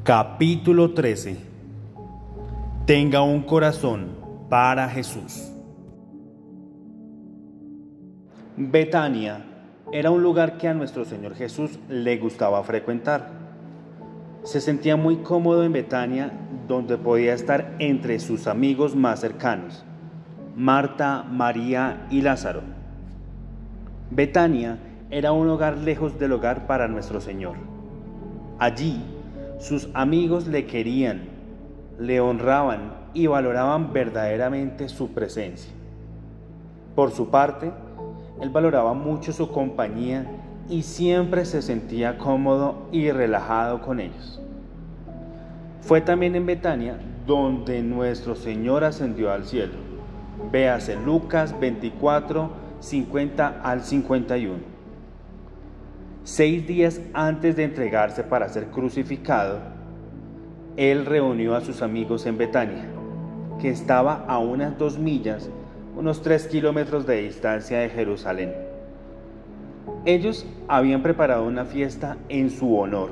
Capítulo 13. Tenga un corazón para Jesús. Betania era un lugar que a nuestro Señor Jesús le gustaba frecuentar. Se sentía muy cómodo en Betania, donde podía estar entre sus amigos más cercanos, Marta, María y Lázaro. Betania era un hogar lejos del hogar para nuestro Señor. Allí, sus amigos le querían, le honraban y valoraban verdaderamente su presencia. Por su parte, él valoraba mucho su compañía y siempre se sentía cómodo y relajado con ellos. Fue también en Betania donde nuestro Señor ascendió al cielo. Véase Lucas 24, 50 al 51. 6 días antes de entregarse para ser crucificado, él reunió a sus amigos en Betania, que estaba a unas 2 millas, unos 3 kilómetros de distancia de Jerusalén. Ellos habían preparado una fiesta en su honor,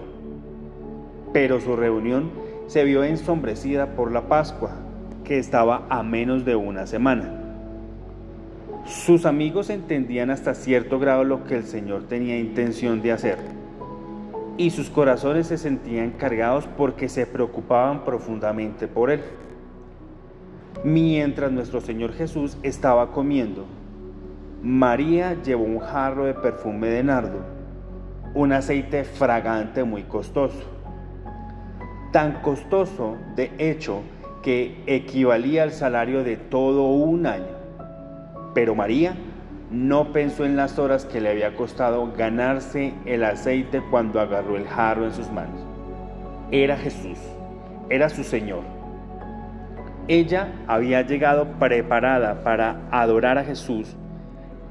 pero su reunión se vio ensombrecida por la Pascua, que estaba a menos de una semana. Sus amigos entendían hasta cierto grado lo que el Señor tenía intención de hacer, y sus corazones se sentían cargados porque se preocupaban profundamente por Él. Mientras nuestro Señor Jesús estaba comiendo, María llevó un jarro de perfume de nardo, un aceite fragante muy costoso, tan costoso de hecho que equivalía al salario de todo un año. Pero María no pensó en las horas que le había costado ganarse el aceite cuando agarró el jarro en sus manos. Era Jesús, era su Señor. Ella había llegado preparada para adorar a Jesús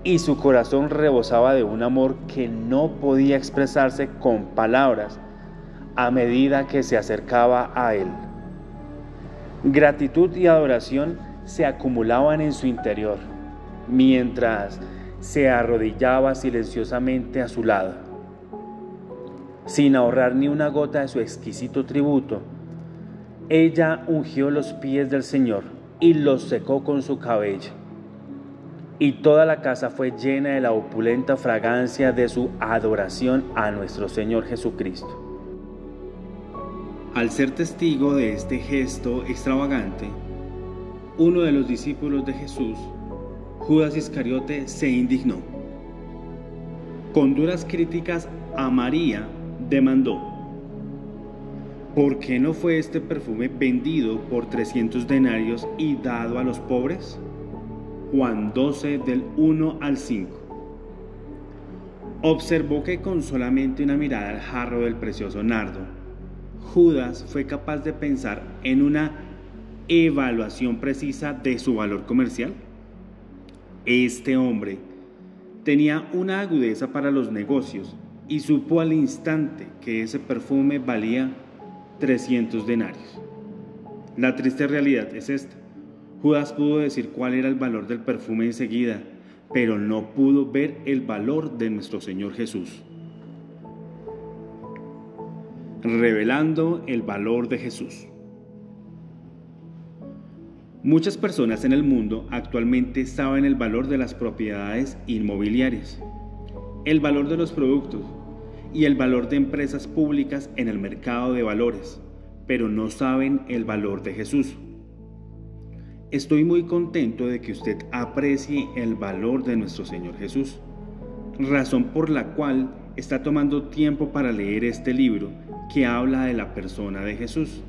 y su corazón rebosaba de un amor que no podía expresarse con palabras a medida que se acercaba a Él. Gratitud y adoración se acumulaban en su interior, mientras se arrodillaba silenciosamente a su lado. Sin ahorrar ni una gota de su exquisito tributo, ella ungió los pies del Señor y los secó con su cabello. Y toda la casa fue llena de la opulenta fragancia de su adoración a nuestro Señor Jesucristo. Al ser testigo de este gesto extravagante, uno de los discípulos de Jesús, Judas Iscariote, se indignó. Con duras críticas a María, demandó: ¿por qué no fue este perfume vendido por 300 denarios y dado a los pobres? Juan 12, del 1 al 5. Observó que con solamente una mirada al jarro del precioso nardo, Judas fue capaz de pensar en una evaluación precisa de su valor comercial. Este hombre tenía una agudeza para los negocios y supo al instante que ese perfume valía 300 denarios. La triste realidad es esta: Judas pudo decir cuál era el valor del perfume enseguida, pero no pudo ver el valor de nuestro Señor Jesús. Revelando el valor de Jesús. Muchas personas en el mundo actualmente saben el valor de las propiedades inmobiliarias, el valor de los productos y el valor de empresas públicas en el mercado de valores, pero no saben el valor de Jesús. Estoy muy contento de que usted aprecie el valor de nuestro Señor Jesús, razón por la cual está tomando tiempo para leer este libro que habla de la persona de Jesús.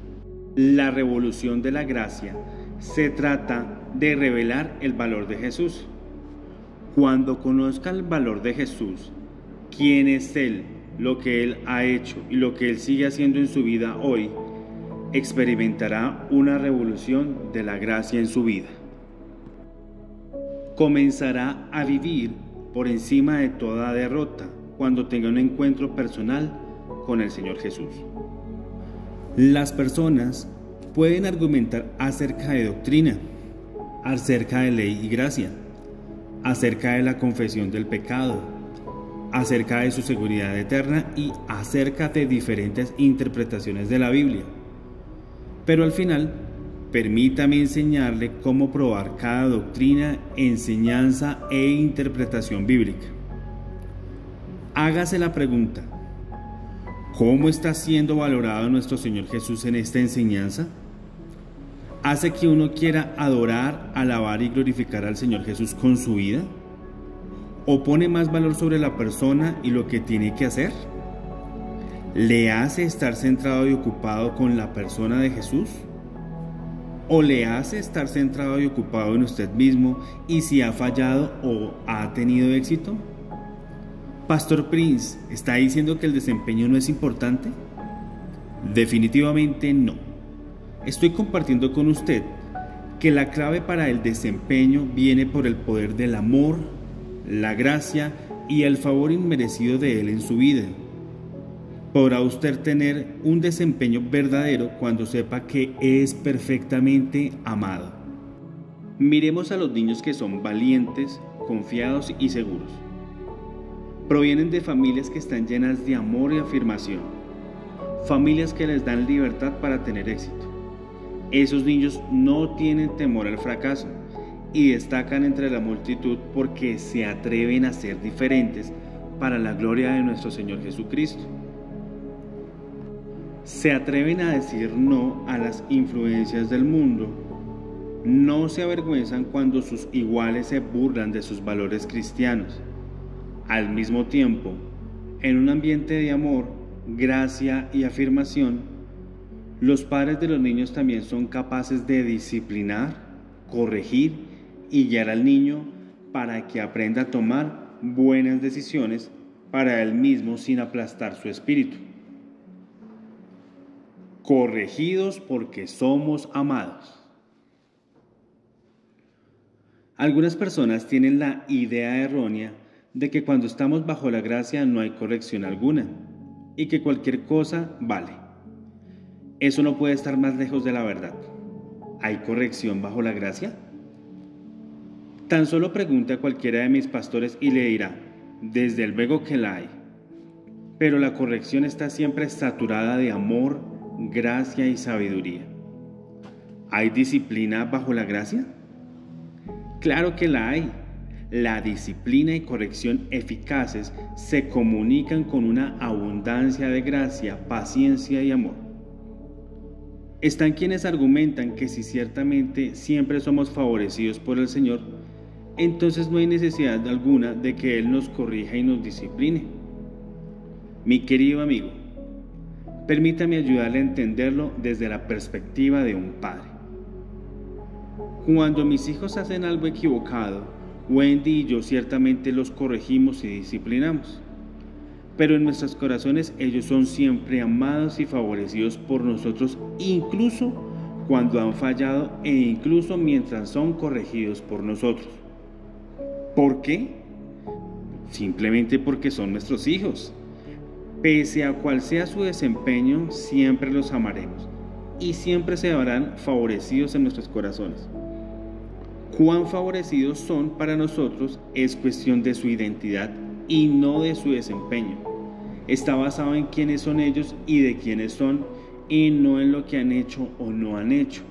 La revolución de la gracia se trata de revelar el valor de Jesús. Cuando conozca el valor de Jesús, quién es Él, lo que Él ha hecho y lo que Él sigue haciendo en su vida hoy, experimentará una revolución de la gracia en su vida. Comenzará a vivir por encima de toda derrota cuando tenga un encuentro personal con el Señor Jesús. Las personas pueden argumentar acerca de doctrina, acerca de ley y gracia, acerca de la confesión del pecado, acerca de su seguridad eterna y acerca de diferentes interpretaciones de la Biblia. Pero al final, permítame enseñarle cómo probar cada doctrina, enseñanza e interpretación bíblica. Hágase la pregunta: ¿cómo está siendo valorado nuestro Señor Jesús en esta enseñanza? ¿Hace que uno quiera adorar, alabar y glorificar al Señor Jesús con su vida? ¿O pone más valor sobre la persona y lo que tiene que hacer? ¿Le hace estar centrado y ocupado con la persona de Jesús? ¿O le hace estar centrado y ocupado en usted mismo y si ha fallado o ha tenido éxito? Pastor Prince, ¿está diciendo que el desempeño no es importante? Definitivamente no. Estoy compartiendo con usted que la clave para el desempeño viene por el poder del amor, la gracia y el favor inmerecido de Él en su vida. Podrá usted tener un desempeño verdadero cuando sepa que es perfectamente amado. Miremos a los niños que son valientes, confiados y seguros. Provienen de familias que están llenas de amor y afirmación, familias que les dan libertad para tener éxito. Esos niños no tienen temor al fracaso y destacan entre la multitud porque se atreven a ser diferentes para la gloria de nuestro Señor Jesucristo. Se atreven a decir no a las influencias del mundo. No se avergüenzan cuando sus iguales se burlan de sus valores cristianos. Al mismo tiempo, en un ambiente de amor, gracia y afirmación, los padres de los niños también son capaces de disciplinar, corregir y guiar al niño para que aprenda a tomar buenas decisiones para él mismo sin aplastar su espíritu. Corregidos porque somos amados. Algunas personas tienen la idea errónea de que cuando estamos bajo la gracia no hay corrección alguna y que cualquier cosa vale. Eso no puede estar más lejos de la verdad. ¿Hay corrección bajo la gracia? Tan solo pregunte a cualquiera de mis pastores y le dirá: desde luego que la hay. Pero la corrección está siempre saturada de amor, gracia y sabiduría. ¿Hay disciplina bajo la gracia? Claro que la hay. La disciplina y corrección eficaces se comunican con una abundancia de gracia, paciencia y amor. Están quienes argumentan que si ciertamente siempre somos favorecidos por el Señor, entonces no hay necesidad alguna de que Él nos corrija y nos discipline. Mi querido amigo, permítame ayudarle a entenderlo desde la perspectiva de un padre. Cuando mis hijos hacen algo equivocado, Wendy y yo ciertamente los corregimos y disciplinamos. Pero en nuestros corazones ellos son siempre amados y favorecidos por nosotros, incluso cuando han fallado e incluso mientras son corregidos por nosotros. ¿Por qué? Simplemente porque son nuestros hijos. Pese a cual sea su desempeño, siempre los amaremos y siempre se verán favorecidos en nuestros corazones. Cuán favorecidos son para nosotros es cuestión de su identidad y no de su desempeño. Está basado en quiénes son ellos y de quiénes son, y no en lo que han hecho o no han hecho.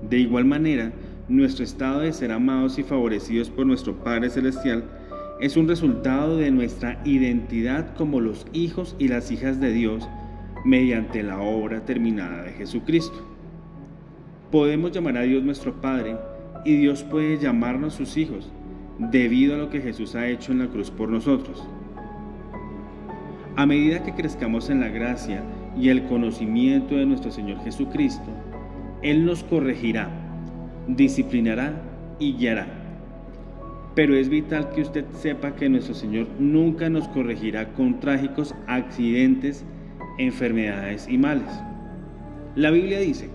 De igual manera, nuestro estado de ser amados y favorecidos por nuestro Padre Celestial es un resultado de nuestra identidad como los hijos y las hijas de Dios mediante la obra terminada de Jesucristo. Podemos llamar a Dios nuestro Padre y Dios puede llamarnos sus hijos, debido a lo que Jesús ha hecho en la cruz por nosotros. A medida que crezcamos en la gracia y el conocimiento de nuestro Señor Jesucristo, Él nos corregirá, disciplinará y guiará. Pero es vital que usted sepa que nuestro Señor nunca nos corregirá con trágicos accidentes, enfermedades y males. La Biblia dice: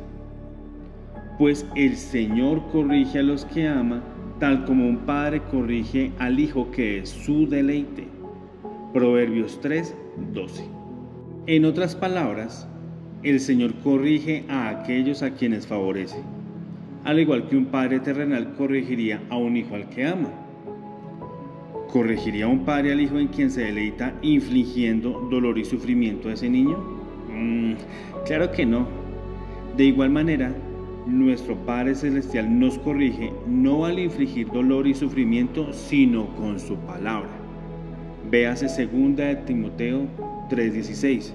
pues el Señor corrige a los que ama, tal como un padre corrige al hijo que es su deleite. Proverbios 3:12. En otras palabras, el Señor corrige a aquellos a quienes favorece, al igual que un padre terrenal corregiría a un hijo al que ama. ¿Corregiría un padre al hijo en quien se deleita infligiendo dolor y sufrimiento a ese niño? Claro que no. De igual manera, nuestro Padre Celestial nos corrige no al infligir dolor y sufrimiento, sino con su palabra. Véase 2 de Timoteo 3:16.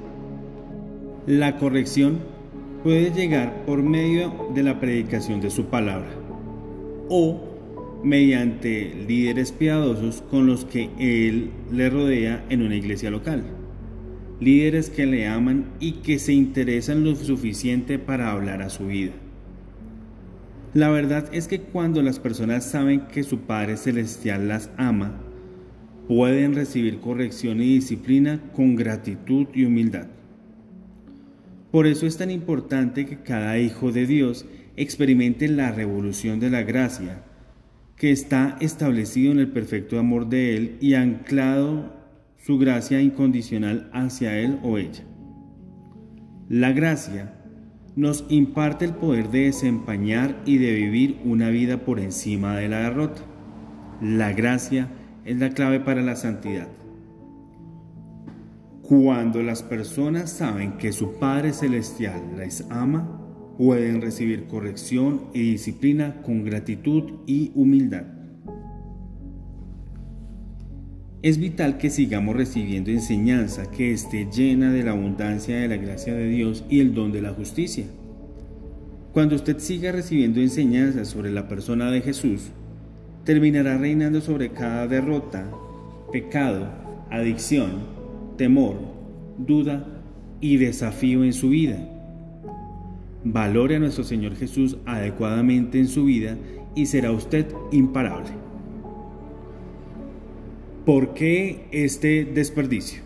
La corrección puede llegar por medio de la predicación de su palabra o mediante líderes piadosos con los que él le rodea en una iglesia local. Líderes que le aman y que se interesan lo suficiente para hablar a su vida. La verdad es que cuando las personas saben que su Padre Celestial las ama, pueden recibir corrección y disciplina con gratitud y humildad. Por eso es tan importante que cada hijo de Dios experimente la revolución de la gracia, que está establecido en el perfecto amor de Él y anclado su gracia incondicional hacia él o ella. La gracia nos imparte el poder de desempeñar y de vivir una vida por encima de la derrota. La gracia es la clave para la santidad. Cuando las personas saben que su Padre Celestial les ama, pueden recibir corrección y disciplina con gratitud y humildad. Es vital que sigamos recibiendo enseñanza que esté llena de la abundancia de la gracia de Dios y el don de la justicia. Cuando usted siga recibiendo enseñanza sobre la persona de Jesús, terminará reinando sobre cada derrota, pecado, adicción, temor, duda y desafío en su vida. Valore a nuestro Señor Jesús adecuadamente en su vida y será usted imparable. ¿Por qué este desperdicio?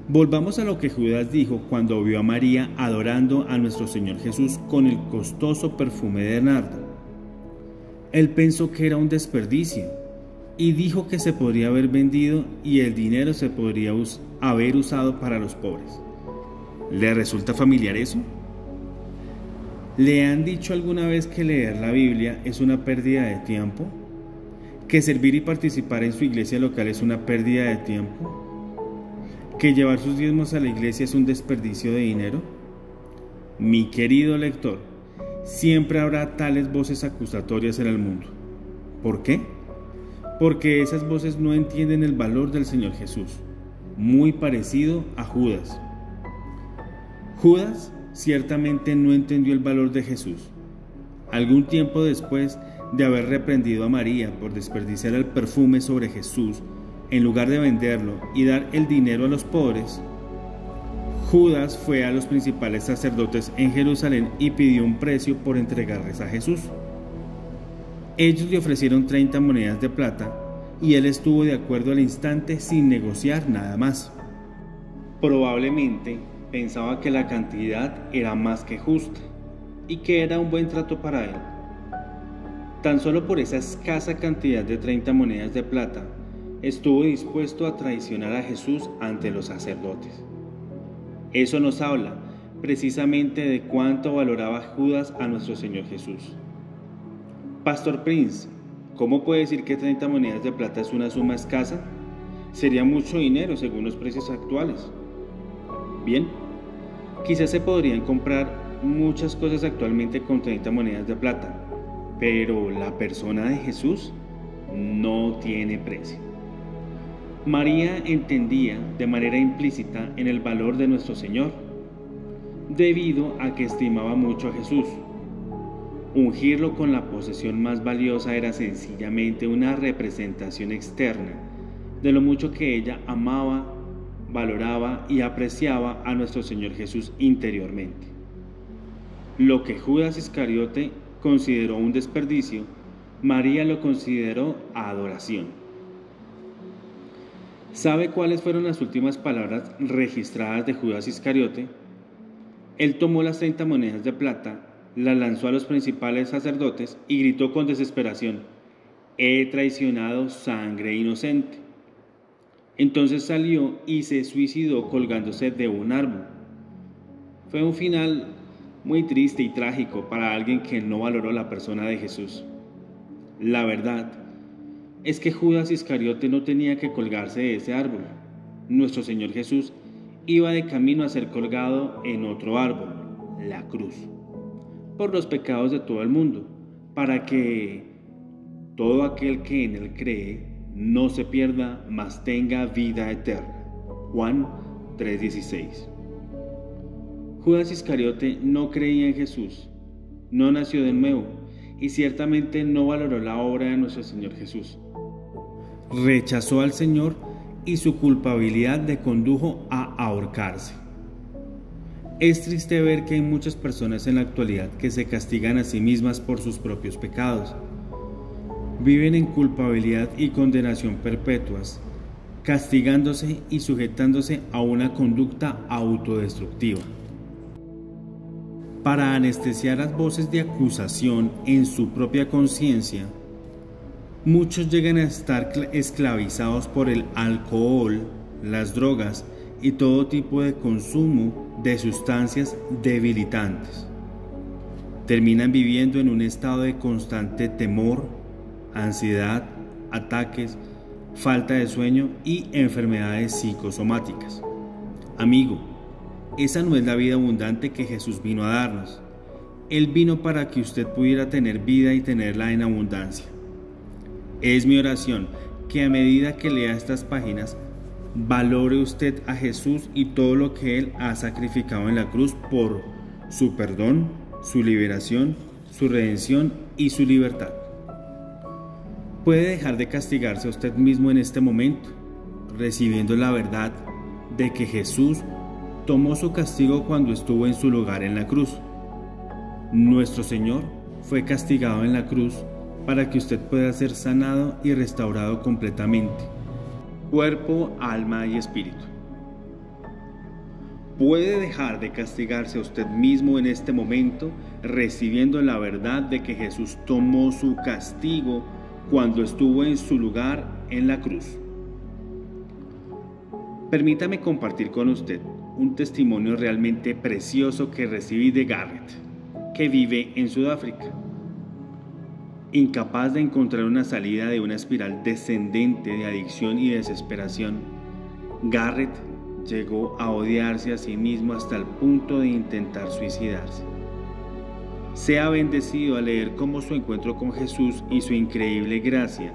Volvamos a lo que Judas dijo cuando vio a María adorando a nuestro Señor Jesús con el costoso perfume de nardo. Él pensó que era un desperdicio y dijo que se podría haber vendido y el dinero se podría haber usado para los pobres. ¿Le resulta familiar eso? ¿Le han dicho alguna vez que leer la Biblia es una pérdida de tiempo? ¿Que servir y participar en su iglesia local es una pérdida de tiempo? ¿Que llevar sus diezmos a la iglesia es un desperdicio de dinero? Mi querido lector, siempre habrá tales voces acusatorias en el mundo. ¿Por qué? Porque esas voces no entienden el valor del Señor Jesús, muy parecido a Judas. Judas ciertamente no entendió el valor de Jesús. Algún tiempo después de haber reprendido a María por desperdiciar el perfume sobre Jesús, en lugar de venderlo y dar el dinero a los pobres, Judas fue a los principales sacerdotes en Jerusalén y pidió un precio por entregarles a Jesús. Ellos le ofrecieron 30 monedas de plata y él estuvo de acuerdo al instante sin negociar nada más. Probablemente pensaba que la cantidad era más que justa y que era un buen trato para él. Tan solo por esa escasa cantidad de 30 monedas de plata, estuvo dispuesto a traicionar a Jesús ante los sacerdotes. Eso nos habla precisamente de cuánto valoraba Judas a nuestro Señor Jesús. Pastor Prince, ¿cómo puede decir que 30 monedas de plata es una suma escasa? Sería mucho dinero según los precios actuales. Bien, quizás se podrían comprar muchas cosas actualmente con 30 monedas de plata, pero la persona de Jesús no tiene precio. María entendía de manera implícita en el valor de nuestro Señor, debido a que estimaba mucho a Jesús. Ungirlo con la posesión más valiosa era sencillamente una representación externa de lo mucho que ella amaba, valoraba y apreciaba a nuestro Señor Jesús interiormente. Lo que Judas Iscariote consideró un desperdicio, María lo consideró adoración. ¿Sabe cuáles fueron las últimas palabras registradas de Judas Iscariote? Él tomó las 30 monedas de plata, las lanzó a los principales sacerdotes y gritó con desesperación: «He traicionado sangre inocente». Entonces salió y se suicidó colgándose de un árbol. Fue un final muy triste y trágico para alguien que no valoró la persona de Jesús. La verdad, es que Judas Iscariote no tenía que colgarse de ese árbol. Nuestro Señor Jesús iba de camino a ser colgado en otro árbol, la cruz, por los pecados de todo el mundo, para que todo aquel que en Él cree no se pierda, mas tenga vida eterna. Juan 3:16. Judas Iscariote no creía en Jesús, no nació de nuevo y ciertamente no valoró la obra de nuestro Señor Jesús. Rechazó al Señor y su culpabilidad le condujo a ahorcarse. Es triste ver que hay muchas personas en la actualidad que se castigan a sí mismas por sus propios pecados. Viven en culpabilidad y condenación perpetuas, castigándose y sujetándose a una conducta autodestructiva. Para anestesiar las voces de acusación en su propia conciencia, muchos llegan a estar esclavizados por el alcohol, las drogas y todo tipo de consumo de sustancias debilitantes. Terminan viviendo en un estado de constante temor, ansiedad, ataques, falta de sueño y enfermedades psicosomáticas. Amigo, esa no es la vida abundante que Jesús vino a darnos. Él vino para que usted pudiera tener vida y tenerla en abundancia. Es mi oración que a medida que lea estas páginas, valore usted a Jesús y todo lo que Él ha sacrificado en la cruz por su perdón, su liberación, su redención y su libertad. Puede dejar de castigarse a usted mismo en este momento, recibiendo la verdad de que Jesús tomó su castigo cuando estuvo en su lugar en la cruz. Nuestro Señor fue castigado en la cruz para que usted pueda ser sanado y restaurado completamente, cuerpo, alma y espíritu. Puede dejar de castigarse a usted mismo en este momento, recibiendo la verdad de que Jesús tomó su castigo cuando estuvo en su lugar en la cruz. Permítame compartir con usted un testimonio realmente precioso que recibí de Garrett, que vive en Sudáfrica. Incapaz de encontrar una salida de una espiral descendente de adicción y desesperación, Garrett llegó a odiarse a sí mismo hasta el punto de intentar suicidarse. Sea bendecido al leer cómo su encuentro con Jesús y su increíble gracia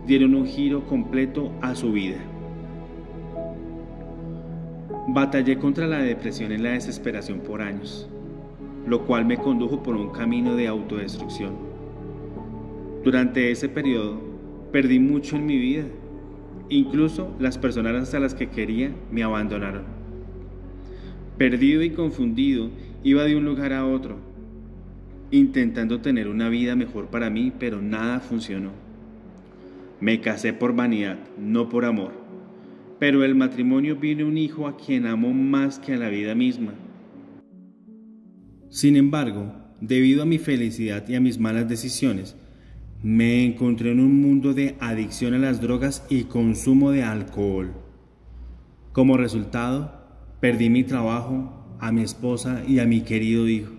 dieron un giro completo a su vida. Batallé contra la depresión y la desesperación por años, lo cual me condujo por un camino de autodestrucción. Durante ese periodo perdí mucho en mi vida, incluso las personas a las que quería me abandonaron. Perdido y confundido, iba de un lugar a otro, intentando tener una vida mejor para mí, pero nada funcionó. Me casé por vanidad, no por amor. Pero del matrimonio vino un hijo a quien amo más que a la vida misma. Sin embargo, debido a mi felicidad y a mis malas decisiones, me encontré en un mundo de adicción a las drogas y consumo de alcohol. Como resultado, perdí mi trabajo, a mi esposa y a mi querido hijo.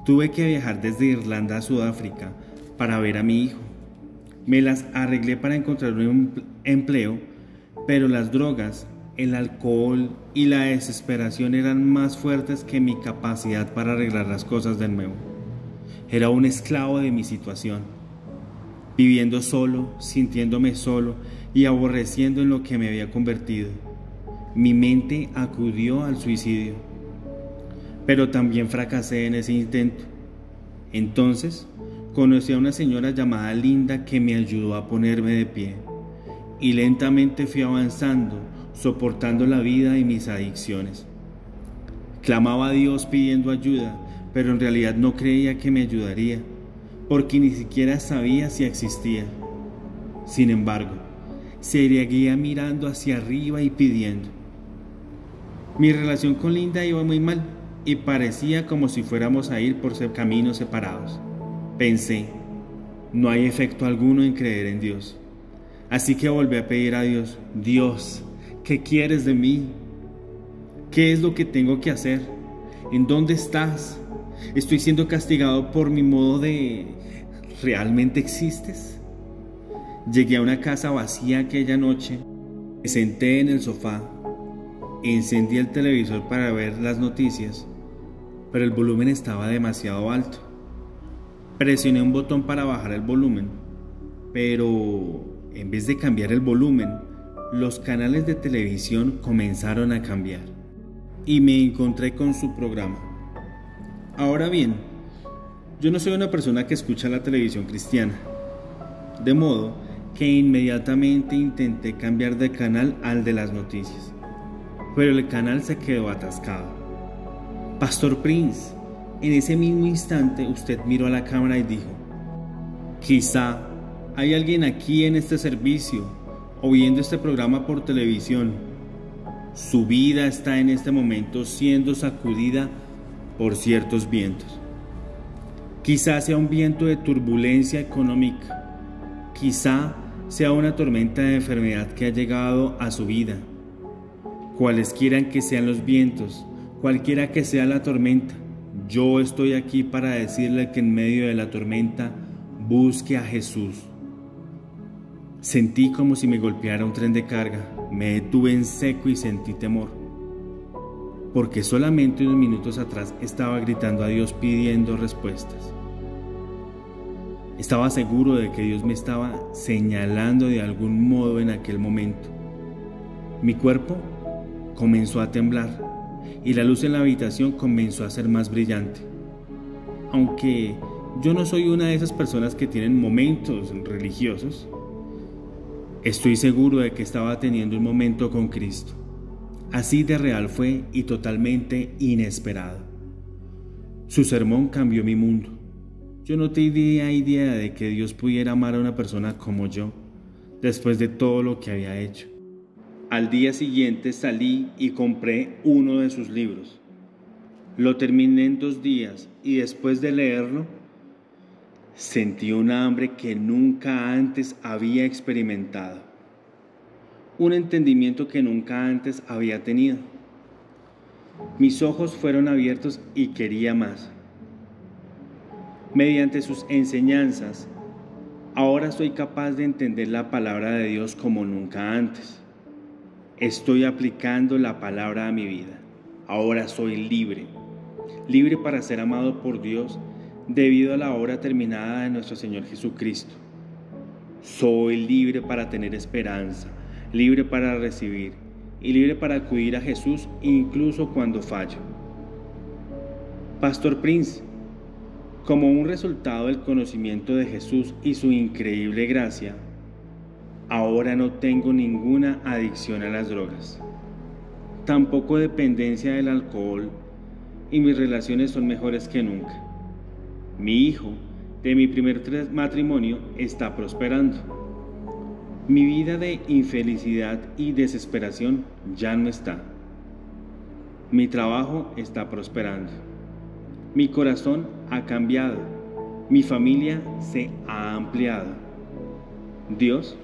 Tuve que viajar desde Irlanda a Sudáfrica para ver a mi hijo. Me las arreglé para encontrar un empleo, pero las drogas, el alcohol y la desesperación eran más fuertes que mi capacidad para arreglar las cosas de nuevo. Era un esclavo de mi situación, viviendo solo, sintiéndome solo y aborreciendo en lo que me había convertido. Mi mente acudió al suicidio, pero también fracasé en ese intento. Entonces, conocí a una señora llamada Linda que me ayudó a ponerme de pie. Y lentamente fui avanzando, soportando la vida y mis adicciones. Clamaba a Dios pidiendo ayuda, pero en realidad no creía que me ayudaría, porque ni siquiera sabía si existía. Sin embargo, seguía mirando hacia arriba y pidiendo. Mi relación con Linda iba muy mal y parecía como si fuéramos a ir por caminos separados. Pensé, no hay efecto alguno en creer en Dios. Así que volví a pedir a Dios, Dios, ¿qué quieres de mí? ¿Qué es lo que tengo que hacer? ¿En dónde estás? ¿Estoy siendo castigado por mi modo de... ¿Realmente existes? Llegué a una casa vacía aquella noche, me senté en el sofá, encendí el televisor para ver las noticias, pero el volumen estaba demasiado alto. Presioné un botón para bajar el volumen, pero en vez de cambiar el volumen, los canales de televisión comenzaron a cambiar y me encontré con su programa. Ahora bien, yo no soy una persona que escucha la televisión cristiana, de modo que inmediatamente intenté cambiar de canal al de las noticias, pero el canal se quedó atascado. Pastor Prince, en ese mismo instante usted miró a la cámara y dijo: quizá hay alguien aquí en este servicio o viendo este programa por televisión. Su vida está en este momento siendo sacudida por ciertos vientos. Quizá sea un viento de turbulencia económica, quizá sea una tormenta de enfermedad que ha llegado a su vida. Cualesquiera que sean los vientos, cualquiera que sea la tormenta, yo estoy aquí para decirle que en medio de la tormenta busque a Jesús. Sentí como si me golpeara un tren de carga, me detuve en seco y sentí temor, porque solamente unos minutos atrás estaba gritando a Dios pidiendo respuestas. Estaba seguro de que Dios me estaba señalando de algún modo en aquel momento. Mi cuerpo comenzó a temblar y la luz en la habitación comenzó a ser más brillante. Aunque yo no soy una de esas personas que tienen momentos religiosos, estoy seguro de que estaba teniendo un momento con Cristo. Así de real fue y totalmente inesperado. Su sermón cambió mi mundo. Yo no tenía idea de que Dios pudiera amar a una persona como yo, después de todo lo que había hecho. Al día siguiente salí y compré uno de sus libros. Lo terminé en 2 días y después de leerlo, sentí un hambre que nunca antes había experimentado. Un entendimiento que nunca antes había tenido. Mis ojos fueron abiertos y quería más. Mediante sus enseñanzas, ahora soy capaz de entender la palabra de Dios como nunca antes. Estoy aplicando la palabra a mi vida. Ahora soy libre, libre para ser amado por Dios debido a la obra terminada de nuestro Señor Jesucristo. Soy libre para tener esperanza, libre para recibir y libre para acudir a Jesús incluso cuando fallo. Pastor Prince, como un resultado del conocimiento de Jesús y su increíble gracia, ahora no tengo ninguna adicción a las drogas, tampoco dependencia del alcohol, y mis relaciones son mejores que nunca. Mi hijo de mi primer matrimonio está prosperando. Mi vida de infelicidad y desesperación ya no está. Mi trabajo está prosperando. Mi corazón ha cambiado. Mi familia se ha ampliado. Dios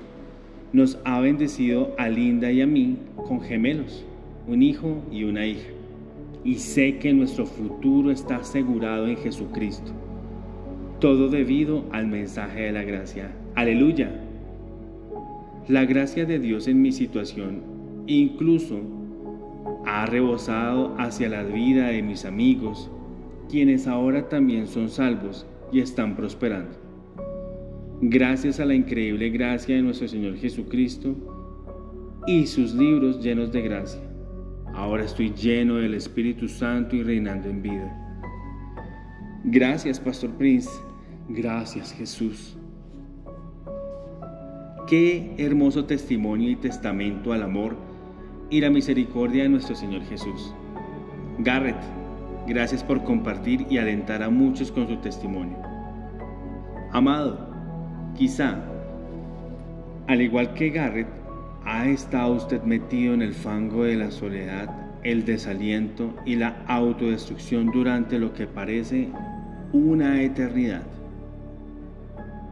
nos ha bendecido a Linda y a mí con gemelos, un hijo y una hija. Y sé que nuestro futuro está asegurado en Jesucristo. Todo debido al mensaje de la gracia. ¡Aleluya! La gracia de Dios en mi situación incluso ha rebosado hacia la vida de mis amigos, quienes ahora también son salvos y están prosperando. Gracias a la increíble gracia de nuestro Señor Jesucristo y sus libros llenos de gracia, ahora estoy lleno del Espíritu Santo y reinando en vida. Gracias, Pastor Prince. Gracias, Jesús. Qué hermoso testimonio y testamento al amor y la misericordia de nuestro Señor Jesús. Garrett, gracias por compartir y alentar a muchos con su testimonio. Amado, quizá, al igual que Garrett, ha estado usted metido en el fango de la soledad, el desaliento y la autodestrucción durante lo que parece una eternidad.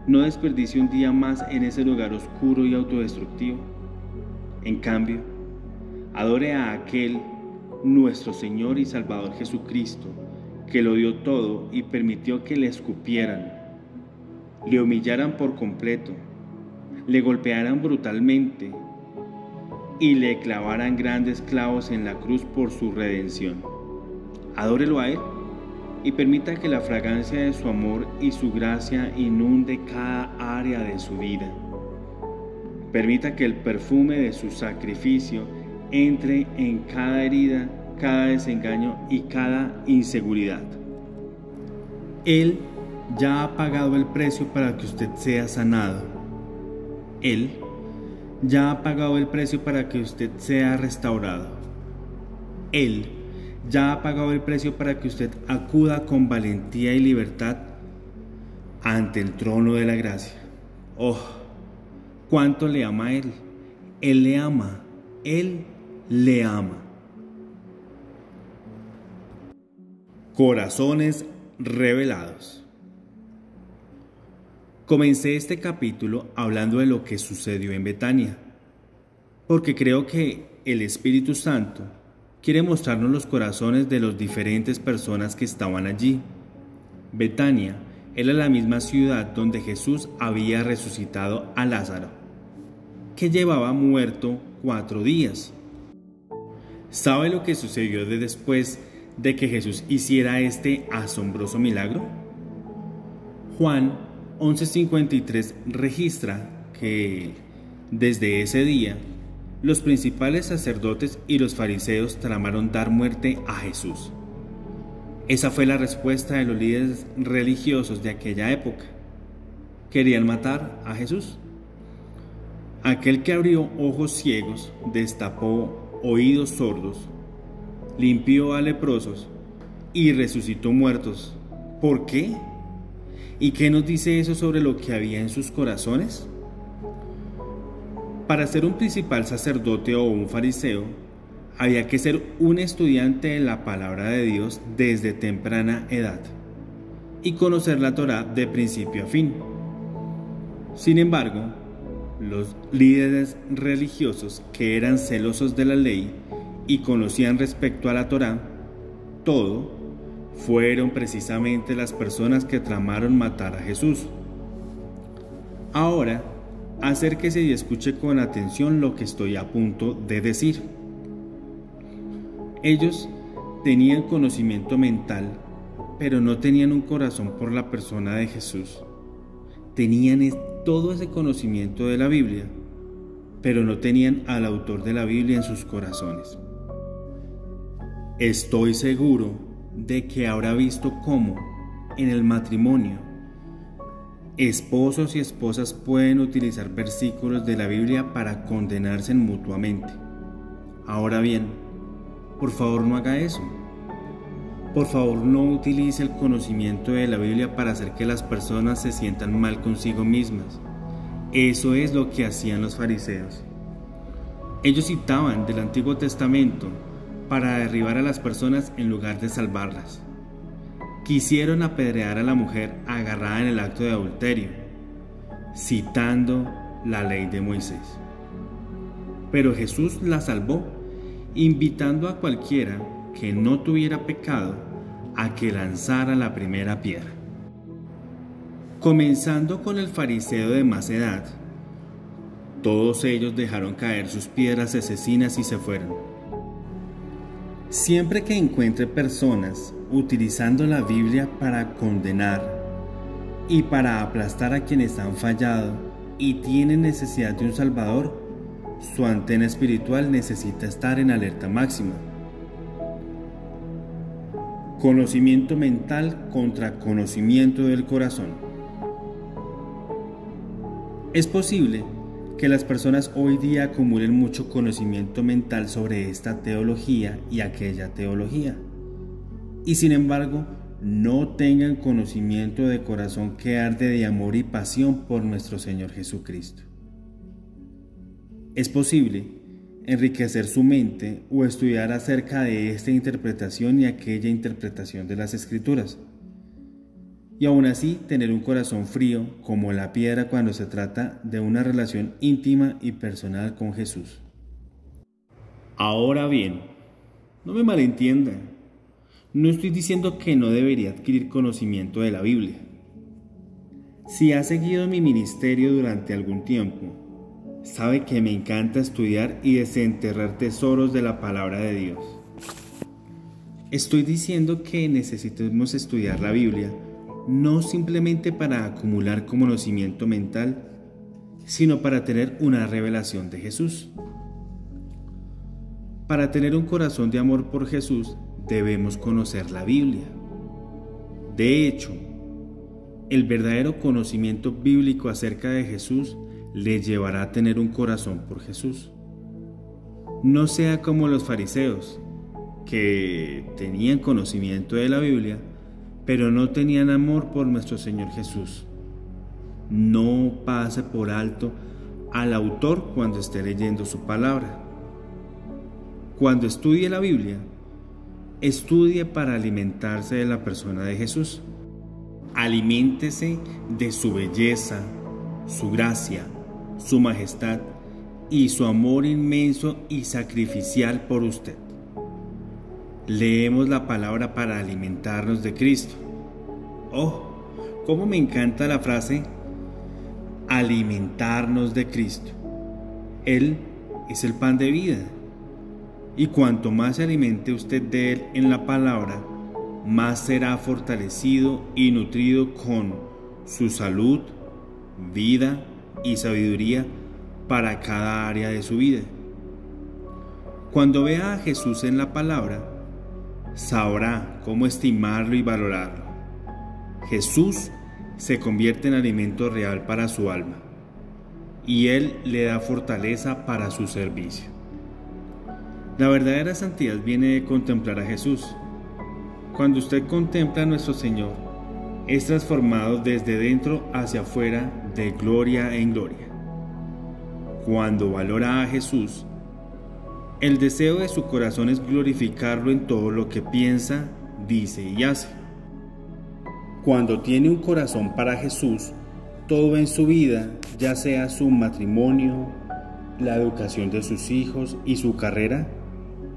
No desperdicie un día más en ese lugar oscuro y autodestructivo. En cambio, adore a aquel nuestro Señor y Salvador Jesucristo, que lo dio todo y permitió que le escupieran, le humillaran por completo, le golpearan brutalmente y le clavaran grandes clavos en la cruz por su redención. Adórelo a Él y permita que la fragancia de su amor y su gracia inunde cada área de su vida. Permita que el perfume de su sacrificio entre en cada herida, cada desengaño y cada inseguridad. Él ya ha pagado el precio para que usted sea sanado. Él ya ha pagado el precio para que usted sea restaurado. Él ya ha pagado el precio para que usted acuda con valentía y libertad ante el trono de la gracia. ¡Oh! ¿Cuánto le ama a Él? Él le ama. Él le ama. Corazones revelados. Comencé este capítulo hablando de lo que sucedió en Betania, porque creo que el Espíritu Santo quiere mostrarnos los corazones de las diferentes personas que estaban allí. Betania era la misma ciudad donde Jesús había resucitado a Lázaro, que llevaba muerto 4 días. ¿Sabe lo que sucedió después de que Jesús hiciera este asombroso milagro? Juan 11:53 registra que desde ese día los principales sacerdotes y los fariseos tramaron dar muerte a Jesús. Esa fue la respuesta de los líderes religiosos de aquella época. Querían matar a Jesús. Aquel que abrió ojos ciegos, destapó oídos sordos, limpió a leprosos y resucitó muertos. ¿Por qué? ¿Y qué nos dice eso sobre lo que había en sus corazones? Para ser un principal sacerdote o un fariseo, había que ser un estudiante de la palabra de Dios desde temprana edad y conocer la Torá de principio a fin. Sin embargo, los líderes religiosos que eran celosos de la ley y conocían respecto a la Torá todo, fueron precisamente las personas que tramaron matar a Jesús. Ahora, acérquese y escuche con atención lo que estoy a punto de decir. Ellos tenían conocimiento mental, pero no tenían un corazón por la persona de Jesús. Tenían todo ese conocimiento de la Biblia, pero no tenían al autor de la Biblia en sus corazones. Estoy seguro de que habrá visto cómo, en el matrimonio, esposos y esposas pueden utilizar versículos de la Biblia para condenarse mutuamente. Ahora bien, por favor no haga eso. Por favor no utilice el conocimiento de la Biblia para hacer que las personas se sientan mal consigo mismas. Eso es lo que hacían los fariseos. Ellos citaban del Antiguo Testamento para derribar a las personas en lugar de salvarlas. Quisieron apedrear a la mujer agarrada en el acto de adulterio, citando la ley de Moisés. Pero Jesús la salvó, invitando a cualquiera que no tuviera pecado a que lanzara la primera piedra. Comenzando con el fariseo de más edad, todos ellos dejaron caer sus piedras asesinas y se fueron. Siempre que encuentre personas utilizando la Biblia para condenar y para aplastar a quienes han fallado y tienen necesidad de un Salvador, su antena espiritual necesita estar en alerta máxima. Conocimiento mental contra conocimiento del corazón. Es posible que las personas hoy día acumulen mucho conocimiento mental sobre esta teología y aquella teología, y sin embargo no tengan conocimiento de corazón que arde de amor y pasión por nuestro Señor Jesucristo. Es posible enriquecer su mente o estudiar acerca de esta interpretación y aquella interpretación de las Escrituras, y aún así tener un corazón frío como la piedra cuando se trata de una relación íntima y personal con Jesús. Ahora bien, no me malentiendan, no estoy diciendo que no debería adquirir conocimiento de la Biblia. Si ha seguido mi ministerio durante algún tiempo, sabe que me encanta estudiar y desenterrar tesoros de la palabra de Dios. Estoy diciendo que necesitamos estudiar la Biblia, no simplemente para acumular conocimiento mental, sino para tener una revelación de Jesús. Para tener un corazón de amor por Jesús, debemos conocer la Biblia. De hecho, el verdadero conocimiento bíblico acerca de Jesús le llevará a tener un corazón por Jesús. No sea como los fariseos, que tenían conocimiento de la Biblia, pero no tenían amor por nuestro Señor Jesús. No pase por alto al autor cuando esté leyendo su palabra. Cuando estudie la Biblia, estudie para alimentarse de la persona de Jesús. Aliméntese de su belleza, su gracia, su majestad y su amor inmenso y sacrificial por usted. Leemos la palabra para alimentarnos de Cristo. ¡Oh! ¡Cómo me encanta la frase alimentarnos de Cristo! Él es el pan de vida. Y cuanto más se alimente usted de Él en la palabra, más será fortalecido y nutrido con su salud, vida y sabiduría para cada área de su vida. Cuando vea a Jesús en la palabra, sabrá cómo estimarlo y valorarlo. Jesús se convierte en alimento real para su alma y Él le da fortaleza para su servicio. La verdadera santidad viene de contemplar a Jesús. Cuando usted contempla a nuestro Señor, es transformado desde dentro hacia afuera de gloria en gloria. Cuando valora a Jesús, el deseo de su corazón es glorificarlo en todo lo que piensa, dice y hace. Cuando tiene un corazón para Jesús, todo en su vida, ya sea su matrimonio, la educación de sus hijos y su carrera,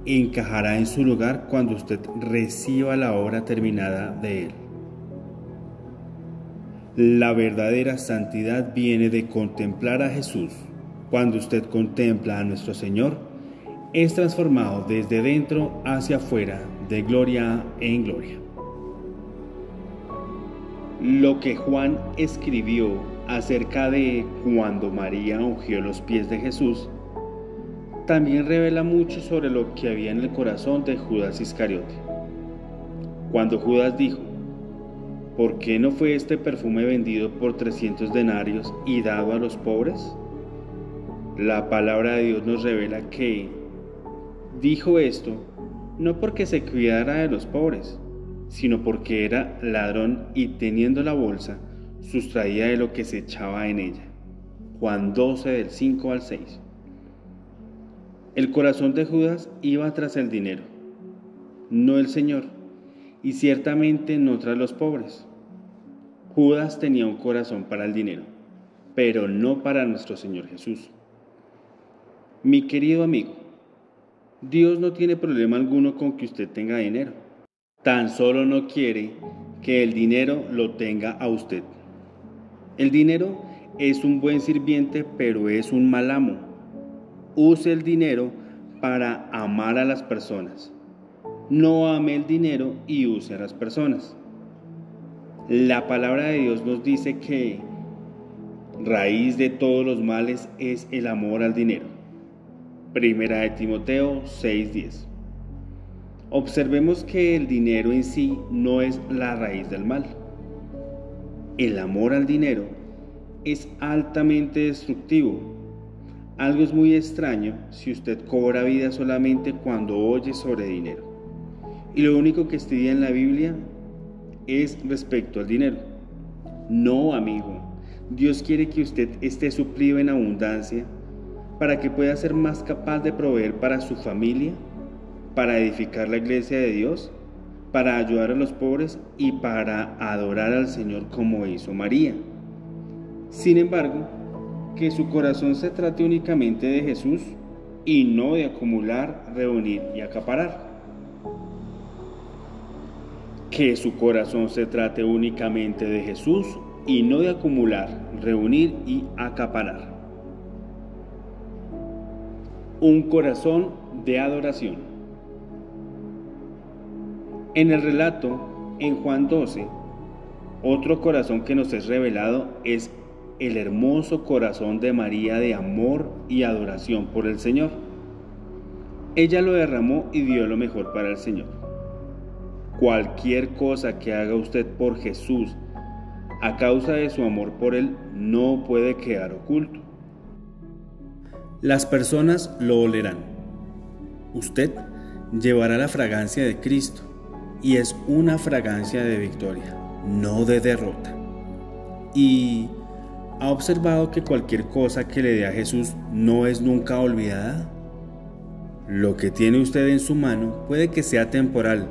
encajará en su lugar cuando usted reciba la obra terminada de Él. La verdadera santidad viene de contemplar a Jesús. Cuando usted contempla a nuestro Señor, es transformado desde dentro hacia afuera, de gloria en gloria. Lo que Juan escribió acerca de cuando María ungió los pies de Jesús también revela mucho sobre lo que había en el corazón de Judas Iscariote. Cuando Judas dijo: ¿por qué no fue este perfume vendido por 300 denarios y dado a los pobres? La palabra de Dios nos revela que dijo esto no porque se cuidara de los pobres, sino porque era ladrón y teniendo la bolsa, sustraía de lo que se echaba en ella. Juan 12 del 5 al 6. El corazón de Judas iba tras el dinero, no el Señor, y ciertamente no tras los pobres. Judas tenía un corazón para el dinero, pero no para nuestro Señor Jesús. Mi querido amigo, Dios no tiene problema alguno con que usted tenga dinero. Tan solo no quiere que el dinero lo tenga a usted. El dinero es un buen sirviente, pero es un mal amo. Use el dinero para amar a las personas. No ame el dinero y use a las personas. La palabra de Dios nos dice que raíz de todos los males es el amor al dinero. Primera de Timoteo 6:10. Observemos que el dinero en sí no es la raíz del mal. El amor al dinero es altamente destructivo. Algo es muy extraño si usted cobra vida solamente cuando oye sobre dinero. Y lo único que estudia en la Biblia es respecto al dinero. No, amigo. Dios quiere que usted esté suplido en abundancia para que pueda ser más capaz de proveer para su familia, para edificar la iglesia de Dios, para ayudar a los pobres y para adorar al Señor como hizo María. Sin embargo, que su corazón se trate únicamente de Jesús y no de acumular, reunir y acaparar. Que su corazón se trate únicamente de Jesús y no de acumular, reunir y acaparar. Un corazón de adoración. En el relato, en Juan 12, otro corazón que nos es revelado es el hermoso corazón de María de amor y adoración por el Señor. Ella lo derramó y dio lo mejor para el Señor. Cualquier cosa que haga usted por Jesús a causa de su amor por Él no puede quedar oculto. Las personas lo olerán. Usted llevará la fragancia de Cristo y es una fragancia de victoria, no de derrota. Y ¿ha observado que cualquier cosa que le dé a Jesús no es nunca olvidada? Lo que tiene usted en su mano puede que sea temporal,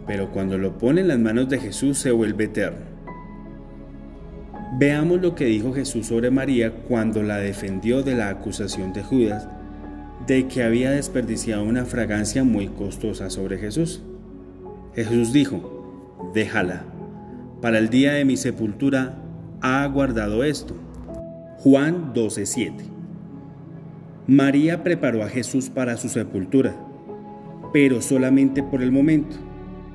pero cuando lo pone en las manos de Jesús se vuelve eterno. Veamos lo que dijo Jesús sobre María cuando la defendió de la acusación de Judas de que había desperdiciado una fragancia muy costosa sobre Jesús. Jesús dijo: déjala, para el día de mi sepultura ha guardado esto. Juan 12:7. María preparó a Jesús para su sepultura, pero solamente por el momento,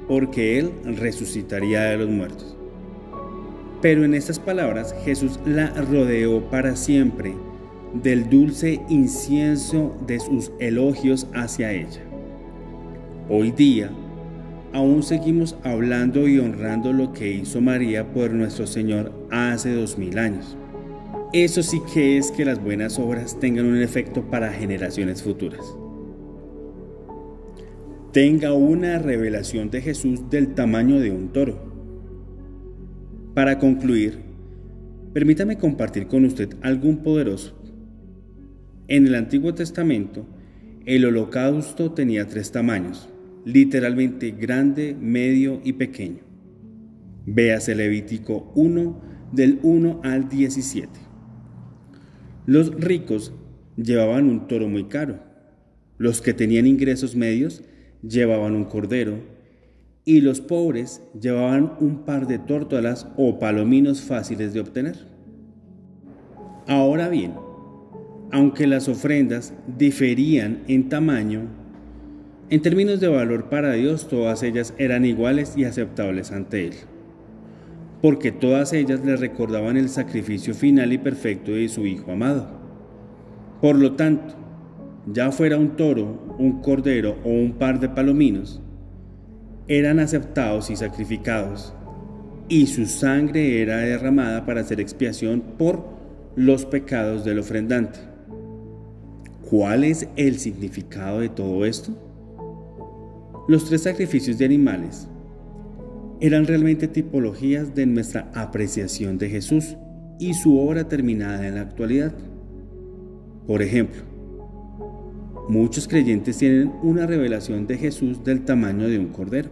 porque Él resucitaría de los muertos. Pero en estas palabras Jesús la rodeó para siempre del dulce incienso de sus elogios hacia ella. Hoy día aún seguimos hablando y honrando lo que hizo María por nuestro Señor hace 2000 años. Eso sí que es que las buenas obras tengan un efecto para generaciones futuras. Tenga una revelación de Jesús del tamaño de un toro. Para concluir, permítame compartir con usted algo poderoso. En el Antiguo Testamento, el holocausto tenía 3 tamaños, literalmente grande, medio y pequeño. Véase Levítico 1, del 1 al 17. Los ricos llevaban un toro muy caro. Los que tenían ingresos medios llevaban un cordero, y los pobres llevaban un par de tórtolas o palominos fáciles de obtener. Ahora bien, aunque las ofrendas diferían en tamaño, en términos de valor para Dios todas ellas eran iguales y aceptables ante Él, porque todas ellas le recordaban el sacrificio final y perfecto de su Hijo amado. Por lo tanto, ya fuera un toro, un cordero o un par de palominos, eran aceptados y sacrificados, y su sangre era derramada para hacer expiación por los pecados del ofrendante. ¿Cuál es el significado de todo esto? Los 3 sacrificios de animales eran realmente tipologías de nuestra apreciación de Jesús y su obra terminada en la actualidad. Por ejemplo, muchos creyentes tienen una revelación de Jesús del tamaño de un cordero.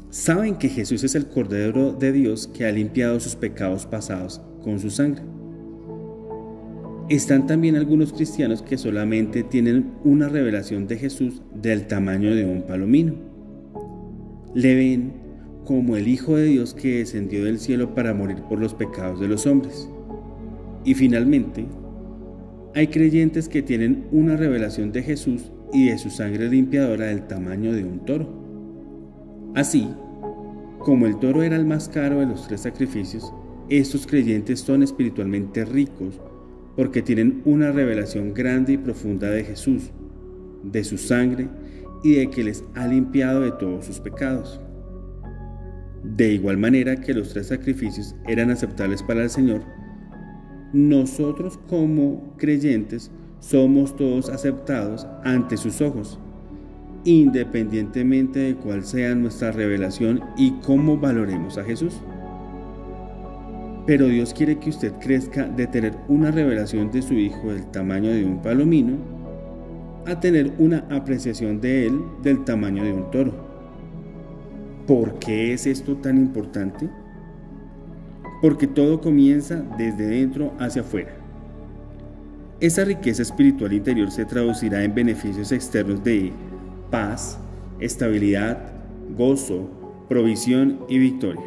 Saben que Jesús es el Cordero de Dios que ha limpiado sus pecados pasados con su sangre. Están también algunos cristianos que solamente tienen una revelación de Jesús del tamaño de un palomino. Le ven como el Hijo de Dios que descendió del cielo para morir por los pecados de los hombres. Y finalmente, hay creyentes que tienen una revelación de Jesús y de su sangre limpiadora del tamaño de un toro. Así, como el toro era el más caro de los 3 sacrificios, estos creyentes son espiritualmente ricos porque tienen una revelación grande y profunda de Jesús, de su sangre y de que les ha limpiado de todos sus pecados. De igual manera que los 3 sacrificios eran aceptables para el Señor, nosotros como creyentes somos todos aceptados ante sus ojos, independientemente de cuál sea nuestra revelación y cómo valoremos a Jesús. Pero Dios quiere que usted crezca de tener una revelación de su Hijo del tamaño de un palomino a tener una apreciación de Él del tamaño de un toro. ¿Por qué es esto tan importante? Porque todo comienza desde dentro hacia afuera. Esa riqueza espiritual interior se traducirá en beneficios externos de paz, estabilidad, gozo, provisión y victoria.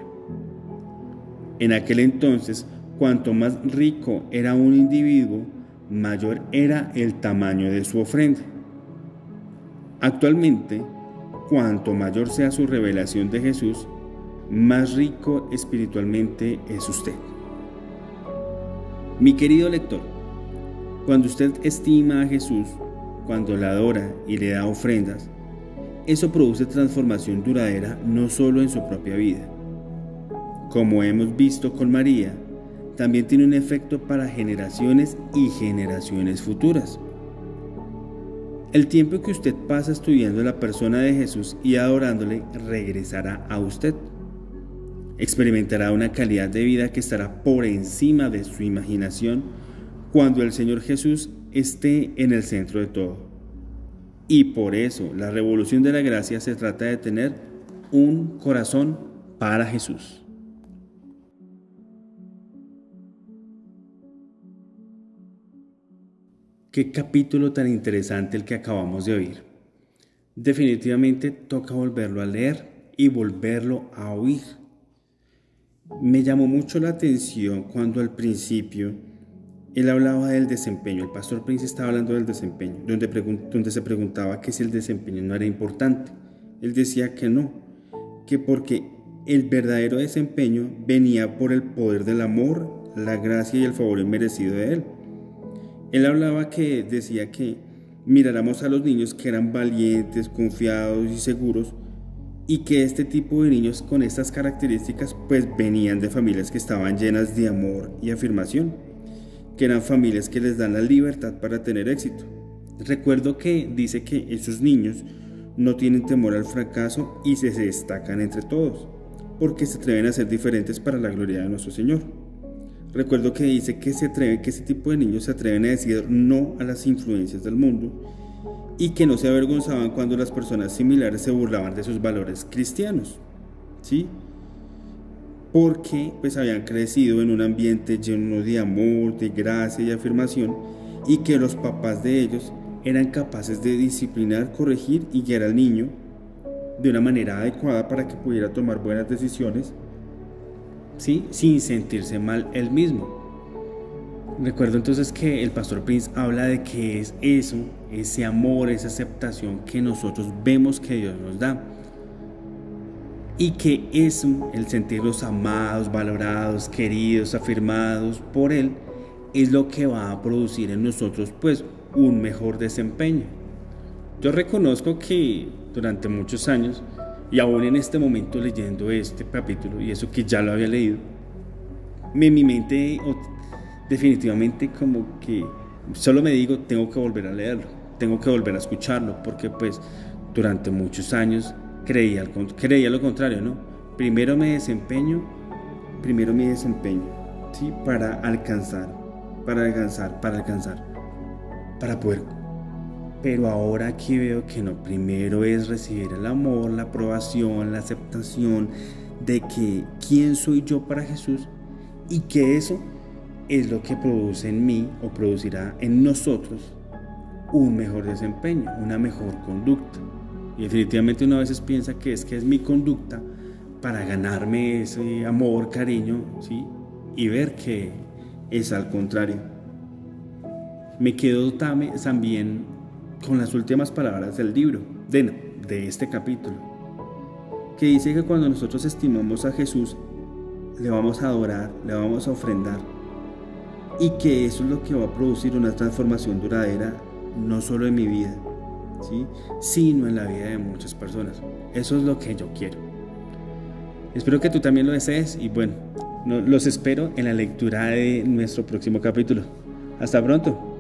En aquel entonces, cuanto más rico era un individuo, mayor era el tamaño de su ofrenda. Actualmente, cuanto mayor sea su revelación de Jesús, más rico espiritualmente es usted. Mi querido lector, cuando usted estima a Jesús, cuando la adora y le da ofrendas, eso produce transformación duradera no solo en su propia vida. Como hemos visto con María, también tiene un efecto para generaciones y generaciones futuras. El tiempo que usted pasa estudiando la persona de Jesús y adorándole regresará a usted. Experimentará una calidad de vida que estará por encima de su imaginación cuando el Señor Jesús esté en el centro de todo. Y por eso la revolución de la gracia se trata de tener un corazón para Jesús. Qué capítulo tan interesante el que acabamos de oír. Definitivamente toca volverlo a leer y volverlo a oír. Me llamó mucho la atención cuando al principio él hablaba del desempeño. El pastor Prince estaba hablando del desempeño, donde se preguntaba que si el desempeño no era importante. Él decía que no, que porque el verdadero desempeño venía por el poder del amor, la gracia y el favor inmerecido de él. Él decía que miráramos a los niños que eran valientes, confiados y seguros, y que este tipo de niños con estas características pues venían de familias que estaban llenas de amor y afirmación, que eran familias que les dan la libertad para tener éxito. Recuerdo que dice que esos niños no tienen temor al fracaso y se destacan entre todos, porque se atreven a ser diferentes para la gloria de nuestro Señor. Recuerdo que dice que ese tipo de niños se atreven a decir no a las influencias del mundo y que no se avergonzaban cuando las personas similares se burlaban de sus valores cristianos, ¿sí? Porque pues habían crecido en un ambiente lleno de amor, de gracia y afirmación, y que los papás de ellos eran capaces de disciplinar, corregir y guiar al niño de una manera adecuada para que pudiera tomar buenas decisiones, ¿sí? Sin sentirse mal él mismo. Recuerdo entonces que el pastor Prince habla de que es eso, ese amor, esa aceptación que nosotros vemos que Dios nos da, y que eso, el sentirlos amados, valorados, queridos, afirmados por Él, es lo que va a producir en nosotros pues un mejor desempeño. Yo reconozco que durante muchos años, y aún en este momento leyendo este capítulo, y eso que ya lo había leído, mi mente definitivamente como que solo me digo, tengo que volver a leerlo, tengo que volver a escucharlo, porque pues durante muchos años creía lo contrario, ¿no? Primero mi desempeño, ¿sí? Para poder. Pero ahora aquí veo que no, primero es recibir el amor, la aprobación, la aceptación de que quién soy yo para Jesús, y que eso es lo que produce en mí o producirá en nosotros un mejor desempeño, una mejor conducta. Y definitivamente uno a veces piensa que es mi conducta para ganarme ese amor, cariño, ¿sí? Y ver que es al contrario. Me quedo también con las últimas palabras del libro, de este capítulo, que dice que cuando nosotros estimamos a Jesús, le vamos a adorar, le vamos a ofrendar, y que eso es lo que va a producir una transformación duradera, no solo en mi vida, ¿sí? Sino en la vida de muchas personas. Eso es lo que yo quiero. Espero que tú también lo desees, y bueno, los espero en la lectura de nuestro próximo capítulo. Hasta pronto.